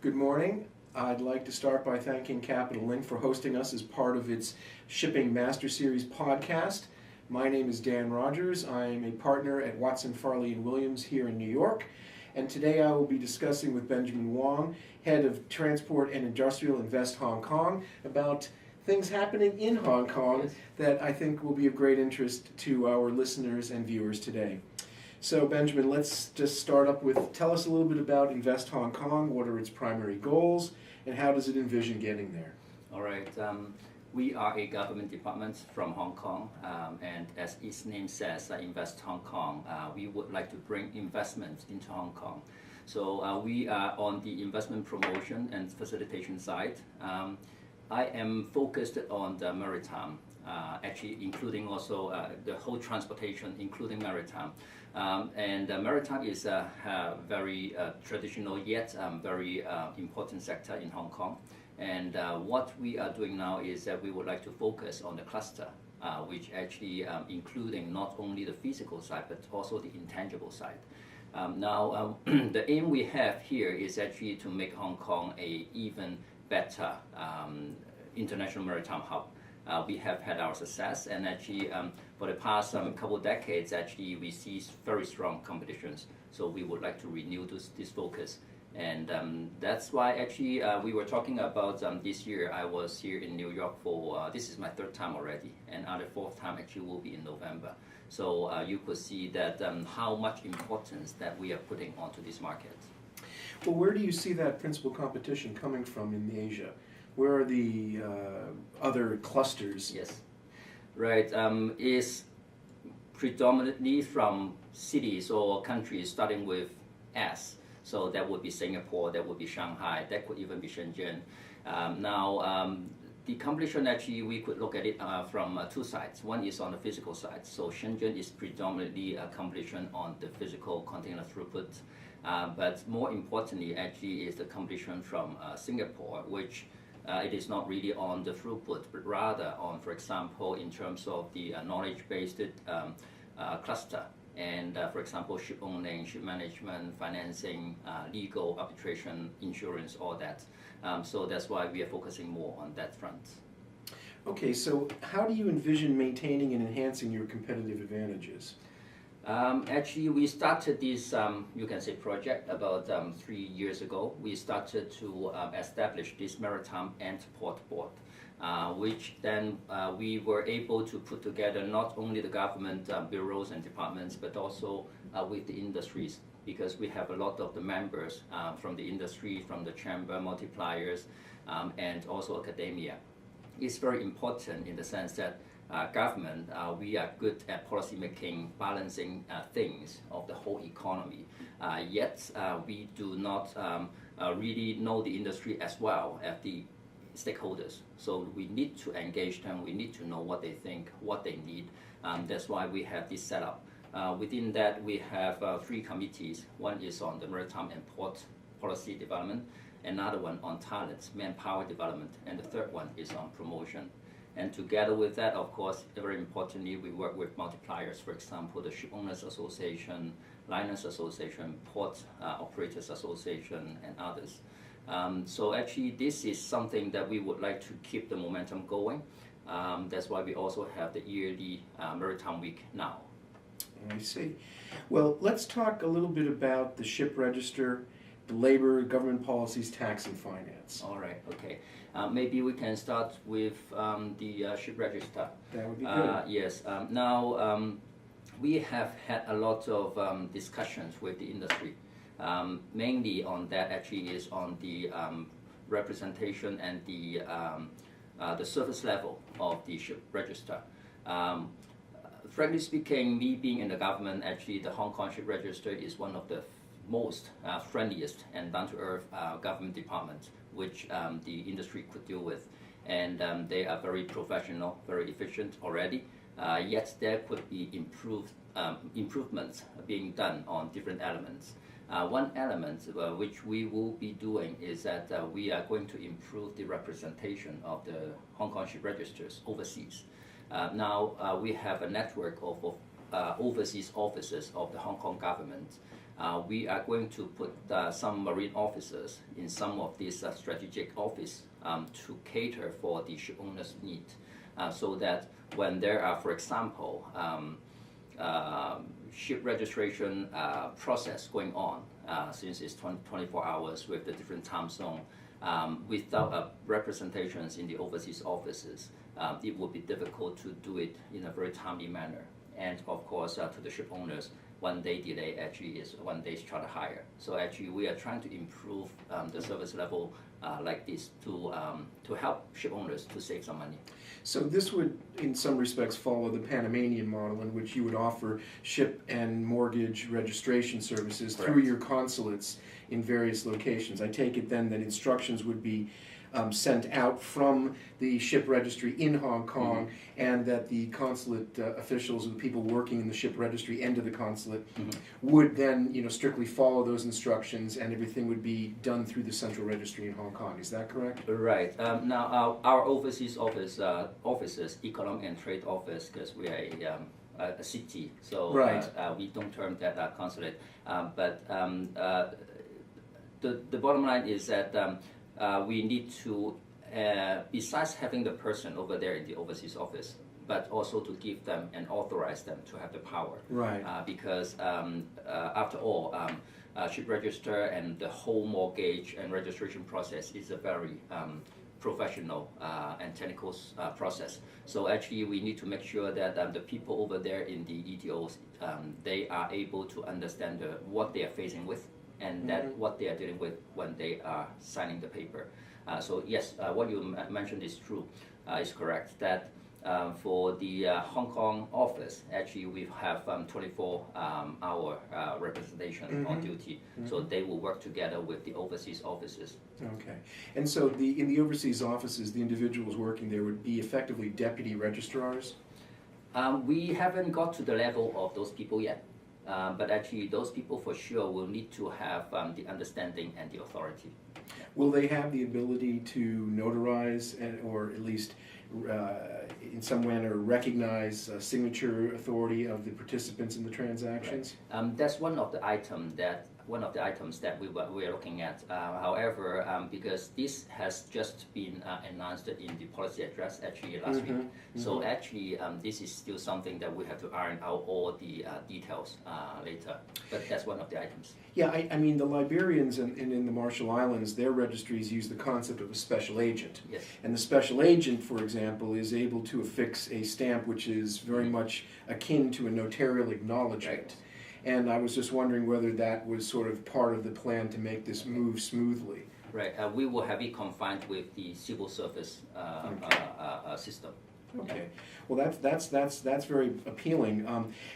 Good morning. I'd like to start by thanking Capital Link for hosting us as part of its Shipping Master Series podcast. My name is Dan Rodgers. I am a partner at Watson Farley Williams here in New York. And today I will be discussing with Benjamin Wong, Head of Transport and Industrial Invest Hong Kong, about things happening in Hong Kong that I think will be of great interest to our listeners and viewers today. So Benjamin, let's just start up with, tell us a little bit about Invest Hong Kong, what are its primary goals, and how does it envision getting there? All right. We are a government department from Hong Kong, and as its name says, Invest Hong Kong, we would like to bring investment into Hong Kong. So we are on the investment promotion and facilitation side. I am focused on the maritime, actually including also the whole transportation, including maritime. And maritime is a very traditional yet very important sector in Hong Kong. And what we are doing now is that we would like to focus on the cluster, which actually including not only the physical side, but also the intangible side. Now, the aim we have here is actually to make Hong Kong a even better international maritime hub. We have had our success, and actually for the past couple of decades, actually we see very strong competitions. So we would like to renew this focus. And that's why actually we were talking about this year. I was here in New York for, this is my third time already, and the fourth time actually will be in November. So you could see that how much importance that we are putting onto this market. Well, where do you see that principal competition coming from in Asia? Where are the other clusters? Yes, right. Is predominantly from cities or countries starting with S. So that would be Singapore, that would be Shanghai, that could even be Shenzhen. The competition actually, we could look at it from two sides. One is on the physical side. So Shenzhen is predominantly a competition on the physical container throughput. But more importantly, actually, is the competition from Singapore, which it is not really on the throughput, but rather on, for example, in terms of the knowledge-based cluster. And for example, ship owning, ship management, financing, legal, arbitration, insurance, all that. So that's why we are focusing more on that front. Okay, so how do you envision maintaining and enhancing your competitive advantages? Actually, we started this, you can say, project about 3 years ago. We started to establish this Maritime and Port Board, which then we were able to put together not only the government bureaus and departments, but also with the industries, because we have a lot of the members from the industry, from the chamber, multipliers, and also academia. It's very important in the sense that government, we are good at policy making, balancing things of the whole economy. Yet we do not really know the industry as well as the stakeholders. So we need to engage them, we need to know what they think, what they need. That's why we have this setup. Within that, we have 3 committees. One is on the maritime and port policy development, another one on talent, manpower development, and the third one is on promotion. And together with that, of course, very importantly, we work with multipliers, for example, the Ship Owners Association, Liners Association, Port Operators Association, and others. So actually, this is something that we would like to keep the momentum going. That's why we also have the yearly Maritime Week now. I see. Well, let's talk a little bit about the ship register, the labor, government policies, tax, and finance. All right, okay. Maybe we can start with the ship register. That would be good. Yes. Now, we have had a lot of discussions with the industry. Mainly on that actually is on the representation and the service level of the ship register. Frankly speaking, me being in the government, actually the Hong Kong Ship Register is one of the most friendliest and down-to-earth government departments which the industry could deal with. And they are very professional, very efficient already. Yet there could be improvements being done on different elements. One element which we will be doing is that we are going to improve the representation of the Hong Kong ship registers overseas. Now we have a network of overseas offices of the Hong Kong government. We are going to put some marine officers in some of these strategic office to cater for the ship owners' need, so that when there are, for example, ship registration process going on, since it's 24 hours with the different time zone, without representations in the overseas offices, it would be difficult to do it in a very timely manner. And of course, to the ship owners, 1 day delay actually is 1 day's charter hire. So actually, we are trying to improve the service level like this to help ship owners to save some money. So this would, in some respects, follow the Panamanian model in which you would offer ship and mortgage registration services through your consulates in various locations. I take it then that instructions would be sent out from the ship registry in Hong Kong, and that the consulate officials or the people working in the ship registry end of the consulate would then, strictly follow those instructions, and everything would be done through the central registry in Hong Kong. Is that correct? Right. Now, our overseas offices, Economic and Trade Office, because we are a city, so we don't term that consulate. But the bottom line is that we need to, besides having the person over there in the overseas office, but also to give them and authorize them to have the power. Right. Because after all, ship register and the whole mortgage and registration process is a very professional and technical process. So actually, we need to make sure that the people over there in the EDOs, they are able to understand what they are facing with, and that what they are dealing with when they are signing the paper. So yes, what you mentioned is true, is correct, that for the Hong Kong office, actually we have 24-hour representation on duty, so they will work together with the overseas offices. Okay, and so in the overseas offices, the individuals working there would be effectively deputy registrars? We haven't got to the level of those people yet. But actually, those people for sure will need to have the understanding and the authority. Will they have the ability to notarize or at least in some manner recognize signature authority of the participants in the transactions? Right. That's one of the items that we are looking at. However, because this has just been announced in the policy address actually last week, so actually this is still something that we have to iron out all the details later. But that's one of the items. Yeah, I mean the Liberians in the Marshall Islands, their registries use the concept of a special agent. Yes. And the special agent, for example, is able to affix a stamp which is very much akin to a notarial acknowledgement. Right. And I was just wondering whether that was sort of part of the plan to make this move smoothly. Right. We will have it confined with the civil service system. Okay. Well, that's very appealing.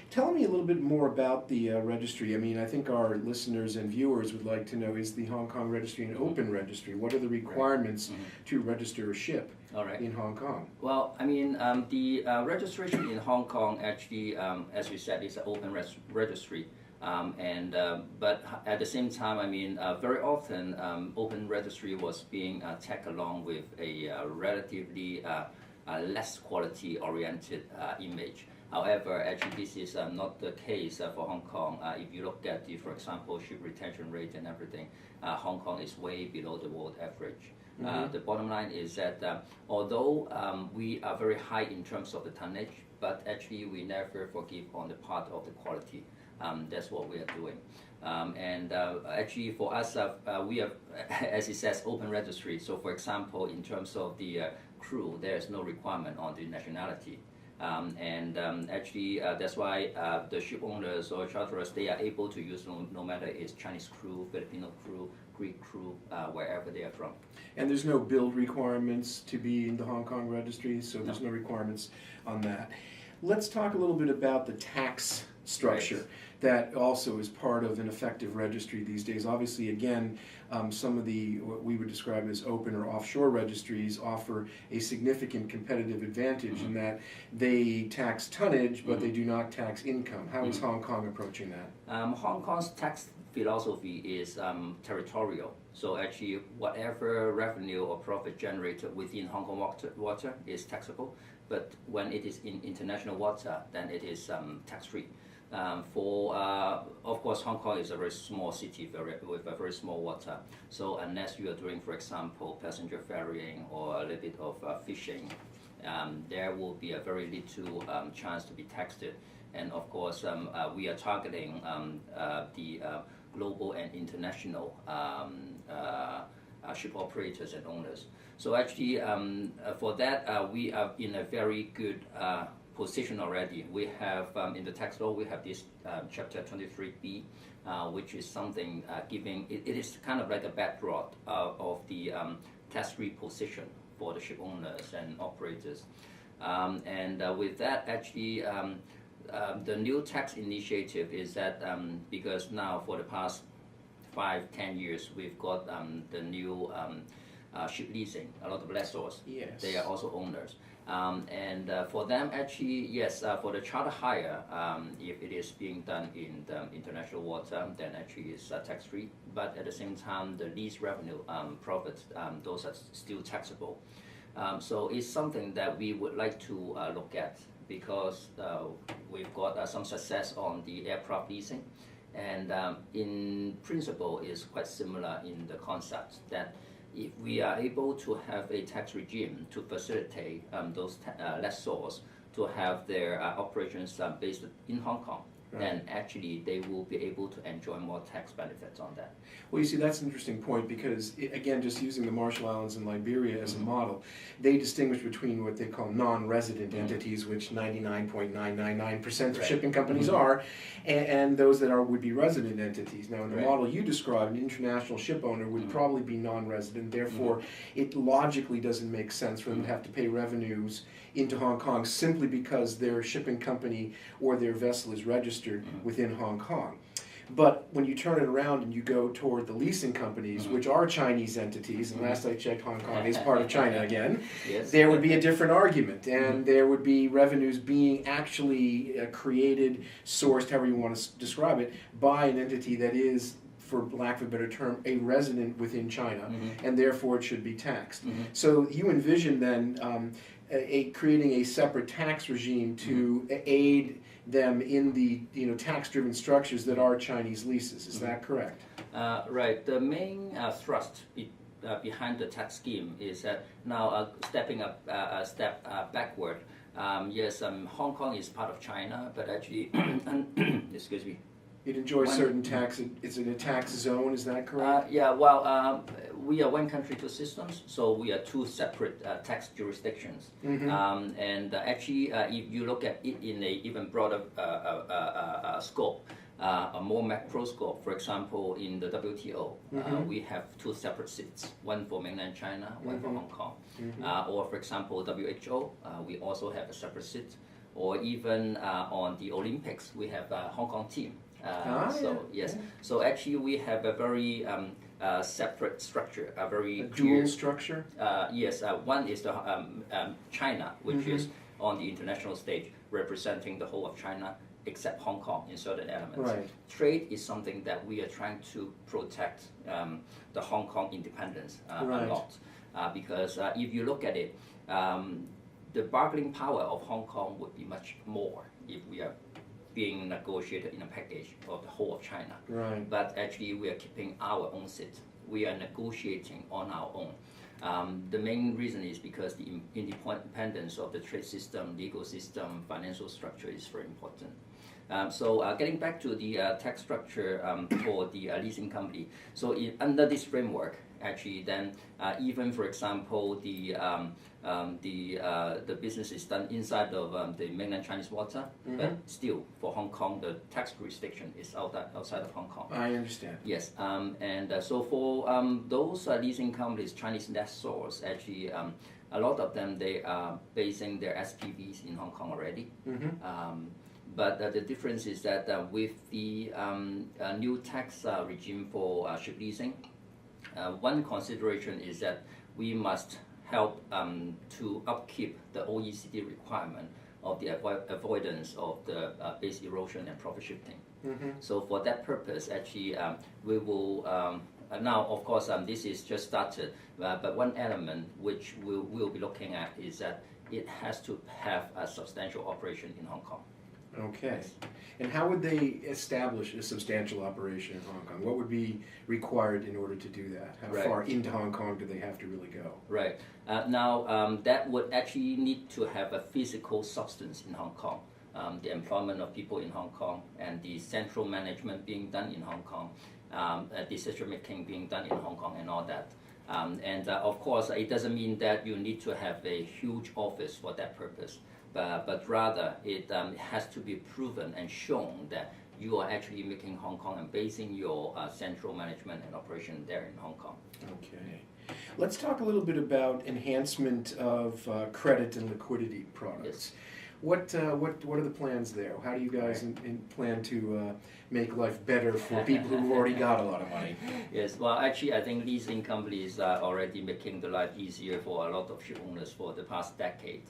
Tell me a little bit more about the registry. I mean, I think our listeners and viewers would like to know, is the Hong Kong registry an open registry? What are the requirements to register a ship in Hong Kong? Well, I mean, the registration in Hong Kong actually, as you said, is an open registry. But at the same time, I mean, very often open registry was being tagged along with a relatively less quality-oriented image. However, actually, this is not the case for Hong Kong. If you look at the, for example, ship retention rate and everything, Hong Kong is way below the world average. The bottom line is that although we are very high in terms of the tonnage, but actually we never forgive on the part of the quality. That's what we are doing. Actually for us, we have, as it says, open registry. So for example, in terms of the crew, there is no requirement on the nationality. Actually, that's why the ship owners or charterers, they are able to use no matter it's Chinese crew, Filipino crew, Greek crew, wherever they are from. And there's no build requirements to be in the Hong Kong registry, so there's no requirements on that. Let's talk a little bit about the tax structure. Right. that also is part of an effective registry these days. Obviously, again, some of the what we would describe as open or offshore registries offer a significant competitive advantage in that they tax tonnage, but they do not tax income. How is Hong Kong approaching that? Hong Kong's tax philosophy is territorial. So actually, whatever revenue or profit generated within Hong Kong water is taxable. But when it is in international water, then it is tax-free. Of course, Hong Kong is a very small city with a very small water. So unless you are doing, for example, passenger ferrying or a little bit of fishing, there will be a very little chance to be taxed. And of course, we are targeting the global and international ship operators and owners. So actually, for that, we are in a very good position already. We have, in the tax law, we have this Chapter 23B, which is something it is kind of like a bedrock of the tax-free position for the ship owners and operators. With that, actually, the new tax initiative is that because now for the past 5-10 years, we've got the new ship leasing, a lot of lessors. Yes. They are also owners. For them, actually, yes, for the charter hire, if it is being done in the international water, then actually it's tax-free. But at the same time, the lease revenue profits, those are still taxable. So it's something that we would like to look at because we've got some success on the aircraft leasing. And in principle, is quite similar in the concept that if we are able to have a tax regime to facilitate those lessors to have their operations based in Hong Kong, then actually they will be able to enjoy more tax benefits on that. Well, you see, that's an interesting point because, again, just using the Marshall Islands and Liberia as a model, they distinguish between what they call non-resident entities, which 99.999% of shipping companies are, and those that would be resident entities. Now, in the model you described, an international ship owner would probably be non-resident. Therefore, it logically doesn't make sense for them to have to pay revenues into Hong Kong simply because their shipping company or their vessel is registered within Hong Kong. But when you turn it around and you go toward the leasing companies, which are Chinese entities, and last I checked, Hong Kong is part of China again, there would be a different argument, and there would be revenues being actually created, sourced, however you want to describe it, by an entity that is, for lack of a better term, a resident within China, and therefore it should be taxed. So you envision then creating a separate tax regime to aid them in the tax-driven structures that are Chinese leases. Is that correct? Right. The main thrust behind the tax scheme is that now stepping up a step backward. Yes, Hong Kong is part of China, but actually, excuse me. It enjoys certain tax. It's in a tax zone. Is that correct? Yeah. Well, we are one country, two systems, so we are two separate tax jurisdictions. And actually, if you look at it in a even broader scope, a more macro scope, for example, in the WTO, we have two separate seats, one for mainland China, one for Hong Kong. Or for example, WHO, we also have a separate seat. Or even on the Olympics, we have a Hong Kong team. So actually we have a very separate structure, a very dual structure. Yes, one is the China, which is on the international stage representing the whole of China except Hong Kong in certain elements. Trade is something that we are trying to protect the Hong Kong independence a lot, because if you look at it, the bargaining power of Hong Kong would be much more if we are being negotiated in a package of the whole of China. But actually we are keeping our own seat. We are negotiating on our own. The main reason is because the independence of the trade system, legal system, financial structure is very important. So getting back to the tax structure for the leasing company. So under this framework, actually, then even for example, the business is done inside of the mainland Chinese water, but still for Hong Kong, the tax jurisdiction is outside of Hong Kong. I understand. Yes, so for those leasing companies, Chinese lessors, actually, a lot of them, they are basing their SPVs in Hong Kong already. But the difference is that with the new tax regime for ship leasing, one consideration is that we must help to upkeep the OECD requirement of the avoidance of the base erosion and profit shifting. So for that purpose, actually, we will now, of course, this is just started, but one element which we'll be looking at is that it has to have a substantial operation in Hong Kong. Okay. And how would they establish a substantial operation in Hong Kong? What would be required in order to do that? How far into Hong Kong do they have to really go? Right. Now, that would actually need to have a physical substance in Hong Kong. The employment of people in Hong Kong and the central management being done in Hong Kong, decision making being done in Hong Kong and all that. Of course, it doesn't mean that you need to have a huge office for that purpose. But rather it has to be proven and shown that you are actually making Hong Kong and basing your central management and operation there in Hong Kong. Okay. Let's talk a little bit about enhancement of credit and liquidity products. What are the plans there? How do you guys plan to make life better for people who've already got a lot of money? Yes, well, actually, I think leasing companies are already making the life easier for a lot of ship owners for the past decade.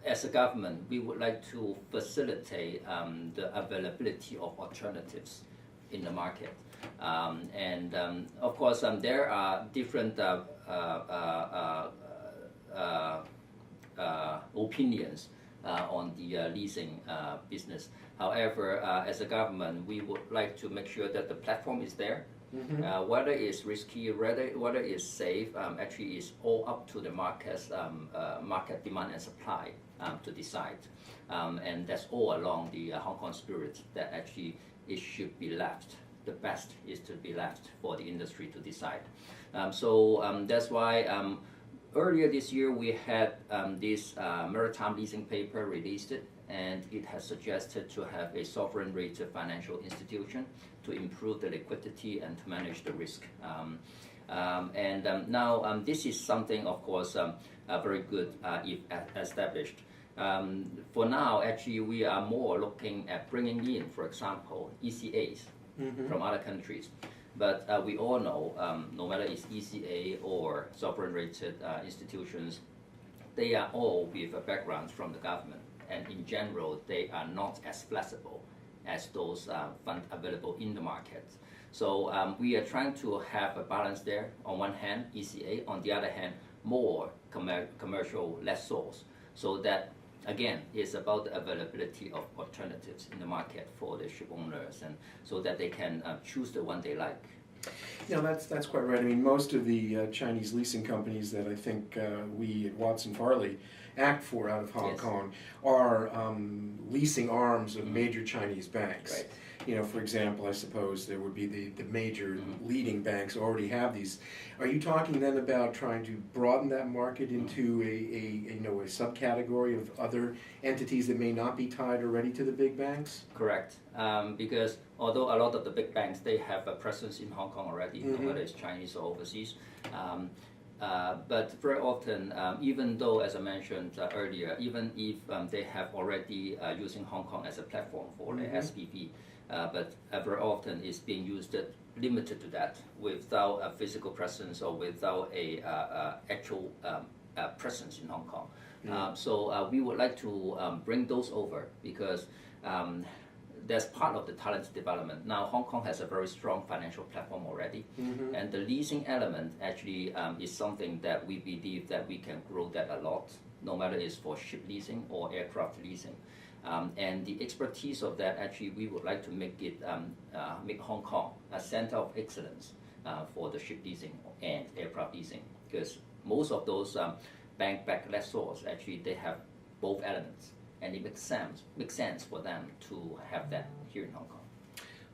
As a government, we would like to facilitate the availability of alternatives in the market. Of course, there are different opinions on the leasing business. However, as a government, we would like to make sure that the platform is there. Whether it's risky, whether it's safe, actually is all up to the market's market demand and supply to decide. And that's all along the Hong Kong spirit that actually it should be left. The best is to be left for the industry to decide. That's why earlier this year we had this maritime leasing paper released, and it has suggested to have a sovereign rated financial institution to improve the liquidity and to manage the risk. Now this is something, of course, very good if established. For now, actually, we are more looking at bringing in, for example, ECAs from other countries. But we all know, no matter it's ECA or sovereign rated institutions, they are all with a background from the government. And in general, they are not as flexible as those funds available in the market. So we are trying to have a balance there. On one hand, ECA, on the other hand, more commercial lessors. So that, again, is about the availability of alternatives in the market for the ship owners, and so that they can choose the one they like. Yeah, that's quite right. I mean, most of the Chinese leasing companies that I think we at Watson Farley act for out of Hong Kong are leasing arms of major Chinese banks. Right. You know, for example, I suppose there would be the major leading banks already have these. Are you talking then about trying to broaden that market into a subcategory of other entities that may not be tied already to the big banks? Correct. Because although a lot of the big banks, they have a presence in Hong Kong already, whether it's Chinese or overseas. But very often, even though, as I mentioned earlier, even if they have already using Hong Kong as a platform for the SPV, but very often it's being used limited to that, without a physical presence or without a actual presence in Hong Kong. So we would like to bring those over, because that's part of the talent development. Now, Hong Kong has a very strong financial platform already, and the leasing element actually is something that we believe that we can grow that a lot, no matter it's for ship leasing or aircraft leasing. And the expertise of that, actually, we would like to make it make Hong Kong a center of excellence for the ship leasing and aircraft leasing, because most of those bank-backed lessors, actually, they have both elements, and it makes sense for them to have that here in Hong Kong.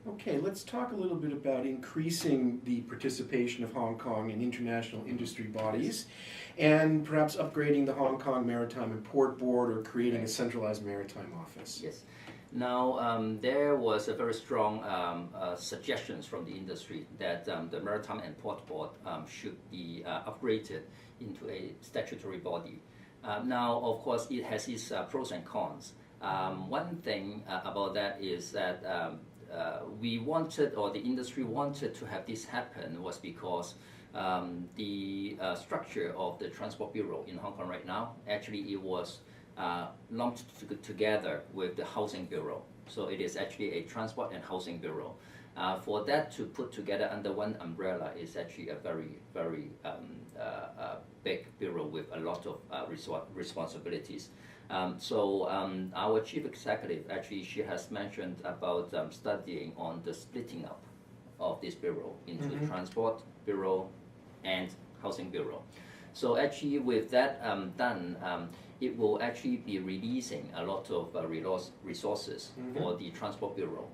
Okay, let's talk a little bit about increasing the participation of Hong Kong in international industry bodies, and perhaps upgrading the Hong Kong Maritime and Port Board, or creating a centralized maritime office. Yes. Now, there was a very strong suggestions from the industry that the Maritime and Port Board should be upgraded into a statutory body. Now, of course, it has its pros and cons. One thing about that is that we wanted, or the industry wanted to have this happen was because the structure of the Transport Bureau in Hong Kong right now, actually it was lumped together with the Housing Bureau. So it is actually a Transport and Housing Bureau. For that to put together under one umbrella is actually a very, very big bureau with a lot of responsibilities. So our chief executive, actually, she has mentioned about studying on the splitting up of this bureau into Transport Bureau and Housing Bureau. So actually with that done, it will actually be releasing a lot of resources for the Transport Bureau.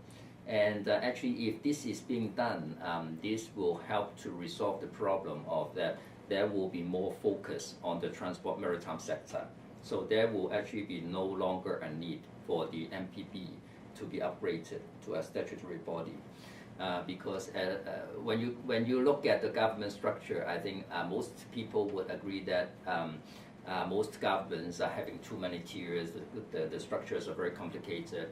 And actually if this is being done, this will help to resolve the problem of that there will be more focus on the transport maritime sector. So there will actually be no longer a need for the MPB to be upgraded to a statutory body. Because when you look at the government structure, I think most people would agree that most governments are having too many tiers, the structures are very complicated,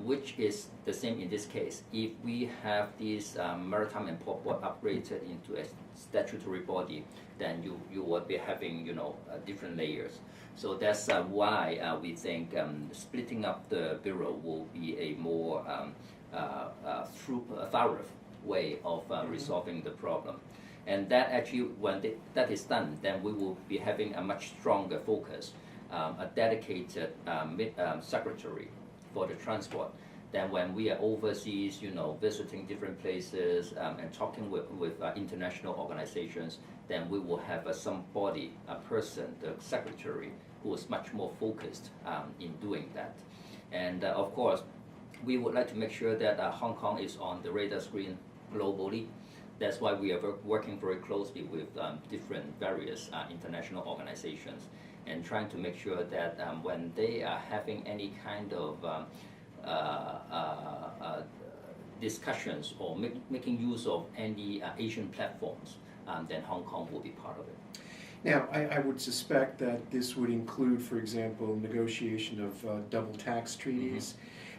which is the same in this case. If we have this Maritime and Port Board upgraded into a statutory body, then you will be having different layers. So that's why we think splitting up the bureau will be a more thorough way of resolving the problem. And that actually, when that is done, then we will be having a much stronger focus, a dedicated secretary for the transport. Then when we are overseas, visiting different places and talking with international organizations, then we will have somebody, a person, the secretary, who is much more focused in doing that. And of course, we would like to make sure that Hong Kong is on the radar screen globally. That's why we are working very closely with different various international organizations and trying to make sure that when they are having any kind of discussions or making use of any Asian platforms, then Hong Kong will be part of it. Now, I would suspect that this would include, for example, negotiation of double tax treaties.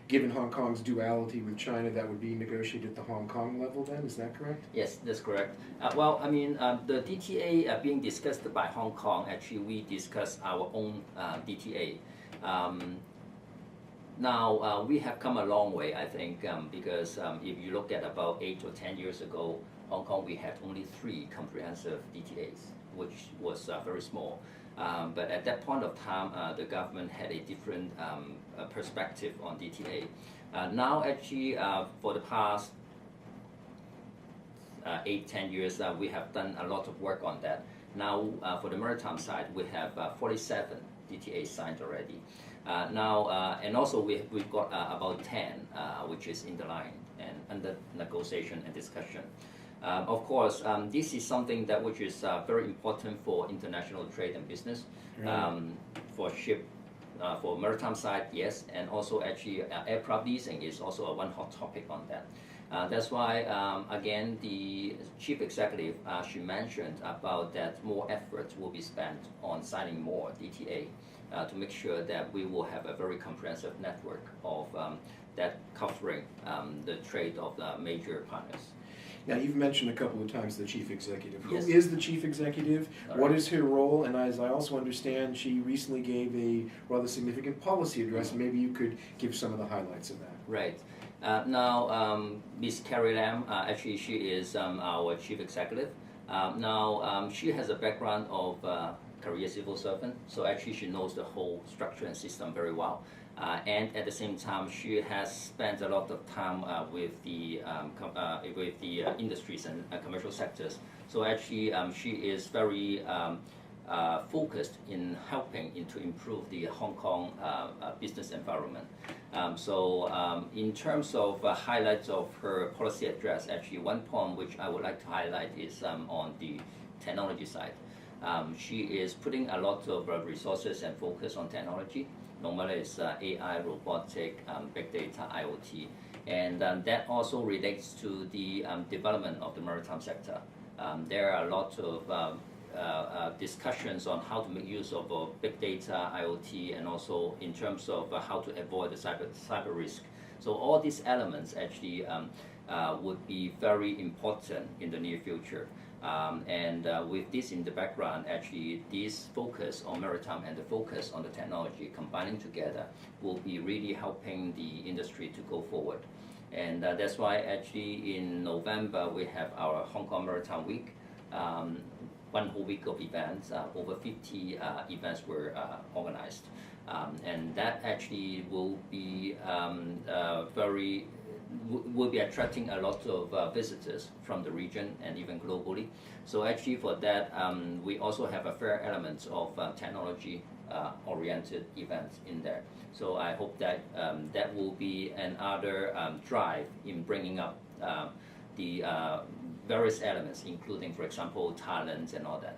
Given Hong Kong's duality with China, that would be negotiated at the Hong Kong level then, is that correct? Yes, that's correct. Well, I mean, the DTA being discussed by Hong Kong, actually we discussed our own DTA. Now, we have come a long way, I think, because if you look at about 8 or 10 years ago, Hong Kong, we had only 3 comprehensive DTAs, which was very small. But at that point of time, the government had a different perspective on DTA. Now, actually, for the past 8-10 years, we have done a lot of work on that. Now, for the maritime side, we have 47 DTAs signed already. And also we've got about 10, which is in the line and under negotiation and discussion. Of course, this is something that which is very important for international trade and business, for ship, for maritime side, yes, and also actually aircraft leasing is also a one hot topic on that. That's why, again, the chief executive, she mentioned about that more efforts will be spent on signing more DTA to make sure that we will have a very comprehensive network of that covering the trade of the major partners. Now, you've mentioned a couple of times the chief executive. Yes. Who is the chief executive? All What right. is her role? And as I also understand, she recently gave a rather significant policy address. Maybe you could give some of the highlights of that. Right. Now, Ms. Carrie Lam, actually she is our chief executive. Now, she has a background of career civil servant, so actually she knows the whole structure and system very well. And at the same time, she has spent a lot of time with the industries and commercial sectors. So actually, she is very focused in helping to improve the Hong Kong business environment. So in terms of highlights of her policy address, actually one point which I would like to highlight is on the technology side. She is putting a lot of resources and focus on technology. Normally it's AI, robotic, big data, IoT. And that also relates to the development of the maritime sector. There are a lot of discussions on how to make use of big data, IoT, and also in terms of how to avoid the cyber risk. So all these elements actually would be very important in the near future. With this in the background, actually, this focus on maritime and the focus on the technology combining together will be really helping the industry to go forward. And that's why actually in November we have our Hong Kong Maritime Week, 1 whole week of events. Over 50 events were organized. And that actually will be will be attracting a lot of visitors from the region and even globally. So actually for that, we also have a fair element of technology oriented events in there. So I hope that that will be another drive in bringing up the various elements, including, for example, talent and all that.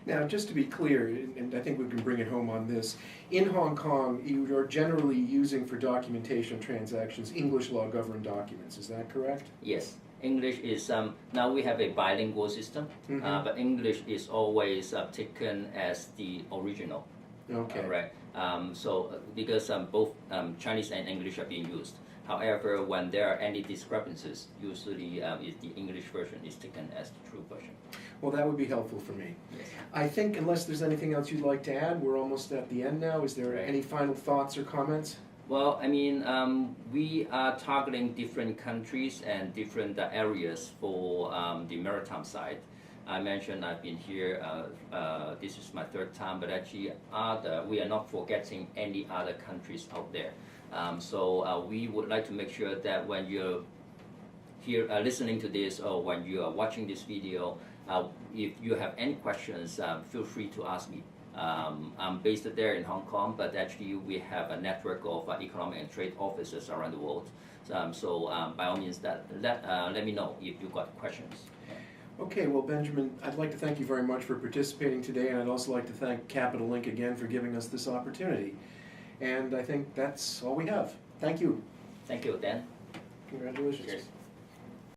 Now, just to be clear, and I think we can bring it home on this, in Hong Kong, you are generally using for documentation transactions English law governed documents. Is that correct? Yes. English is, now we have a bilingual system, but English is always taken as the original. Okay. Right. So because both Chinese and English are being used. However, when there are any discrepancies, usually the English version is taken as the true version. Well, that would be helpful for me. Yes. I think unless there's anything else you'd like to add, we're almost at the end now. Is there Right. any final thoughts or comments? Well, I mean, we are targeting different countries and different areas for the maritime side. I mentioned I've been here, this is my 3rd time, but actually we are not forgetting any other countries out there. So we would like to make sure that when you're here listening to this or when you are watching this video, if you have any questions, feel free to ask me. I'm based there in Hong Kong, but actually we have a network of economic and trade offices around the world. So by all means, let me know if you've got questions. Okay, well, Benjamin, I'd like to thank you very much for participating today, and I'd also like to thank Capital Link again for giving us this opportunity. And I think that's all we have. Thank you. Thank you, Dan. Congratulations. Cheers.